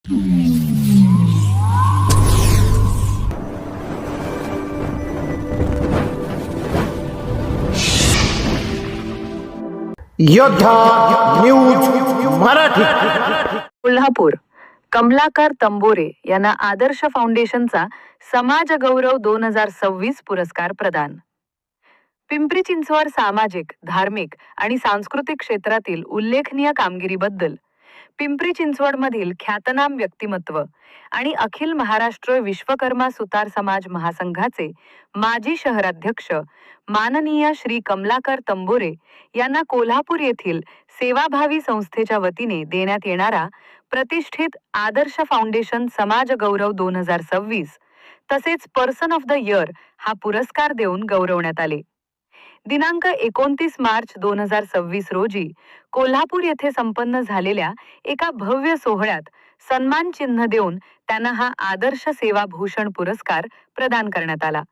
योद्धा न्यूज मराठी. कोल्हापूर कमलाकर तंबोरे यांना आदर्श फाउंडेशनचा समाज गौरव 2026 पुरस्कार प्रदान. पिंपरी चिंचवड सामाजिक, धार्मिक आणि सांस्कृतिक क्षेत्रातील उल्लेखनीय कामगिरीबद्दल पिंपरी चिंचवडमधील ख्यातनाम व्यक्तिमत्व आणि अखिल महाराष्ट्र विश्वकर्मा सुतार समाज महासंघाचे माजी शहराध्यक्ष माननीय श्री कमलाकर तंबोरे यांना कोल्हापूर येथील सेवाभावी संस्थेच्या वतीने देण्यात येणारा प्रतिष्ठित आदर्श फाउंडेशन समाज गौरव 2026 तसेच पर्सन ऑफ द इयर हा पुरस्कार देऊन गौरवण्यात आले. दिनांक 29 मार्च 2026 रोजी कोल्हापूर येथे संपन्न झालेल्या एका भव्य सोहळ्यात सन्मान चिन्ह देऊन त्यांना हा आदर्श सेवा भूषण पुरस्कार प्रदान करण्यात आला.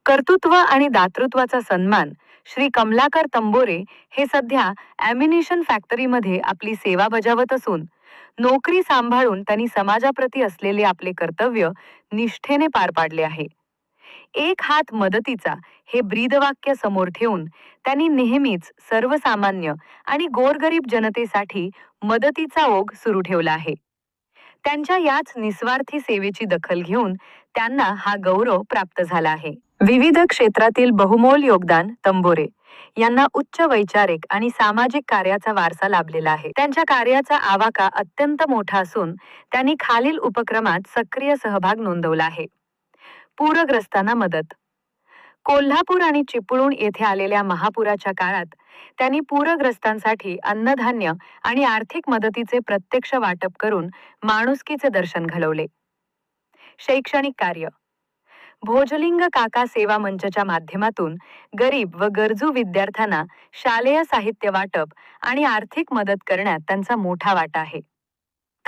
कर्तृत्व आणि दातृत्वाचा सन्मान श्री कमलाकर तंबोरे हे सध्या ॲम्युनिशन फॅक्टरीमध्ये आपली सेवा बजावत असून नोकरी सांभाळून त्यांनी समाजाप्रती असलेले आपले कर्तव्य निष्ठेने पार पाडले आहे. एक हात मदतीचा हे ब्रीदवाक्य समोर ठेवून त्यांनी नेहमीच सर्वसामान्य आणि गोरगरीब जनतेसाठी मदतीचा ओघ सुरू ठेवला आहे. त्यांच्या याच निस्वार्थी सेवेची दखल घेऊन त्यांना हा गौरव प्राप्त झाला आहे. विविध क्षेत्रातील बहुमोल योगदान तंबोरे यांना उच्च वैचारिक आणि सामाजिक कार्याचा वारसा लाभलेला आहे. त्यांच्या कार्याचा आवाका अत्यंत मोठा असून त्यांनी खालील उपक्रमात सक्रिय सहभाग नोंदवला आहे. पूरग्रस्तांना मदत. कोल्हापूर आणि चिपळूण येथे आलेल्या महापुराच्या काळात त्यांनी पूरग्रस्तांसाठी अन्नधान्य आणि आर्थिक मदतीचे प्रत्यक्ष वाटप करून माणुसकीचे दर्शन घडवले. शैक्षणिक कार्य. भोजलिंग काका सेवा मंचच्या माध्यमातून गरीब व गरजू विद्यार्थ्यांना शालेय साहित्य वाटप आणि आर्थिक मदत करण्यात त्यांचा मोठा वाटा आहे.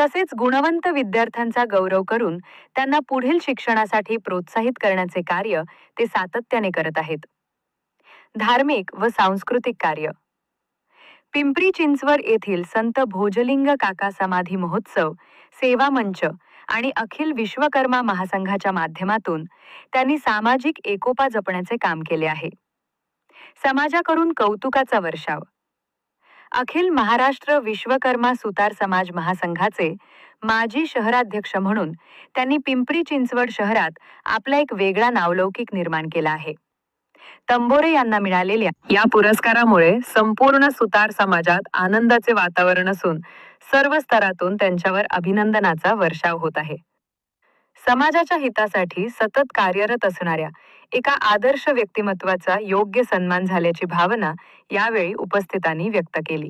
तसेच गुणवंत विद्यार्थ्यांचा गौरव करून त्यांना पुढील शिक्षणासाठी प्रोत्साहित करण्याचे कार्य ते सातत्याने करत आहेत. धार्मिक व सांस्कृतिक कार्य. पिंपरी चिंचवड येथील संत भोजलिंग काका समाधी महोत्सव, सेवा मंच आणि अखिल विश्वकर्मा महासंघाच्या माध्यमातून त्यांनी सामाजिक एकोपा जपण्याचे काम केले आहे. समाजाकडून कौतुकाचा वर्षाव. अखिल महाराष्ट्र विश्वकर्मा सुतार समाज महासंघाचे माजी शहराध्यक्ष म्हणून त्यांनी पिंपरी चिंचवड शहरात आपला एक वेगळा नावलौकिक निर्माण केला आहे. तंबोरे यांना मिळालेल्या या पुरस्कारामुळे संपूर्ण सुतार समाजात आनंदाचे वातावरण असून सर्व स्तरातून त्यांच्यावर अभिनंदनाचा वर्षाव होत आहे. समाजाच्या हितासाठी सतत कार्यरत असणाऱ्या एका आदर्श व्यक्तिमत्वाचा योग्य सन्मान झाल्याची भावना यावेळी उपस्थितांनी व्यक्त केली.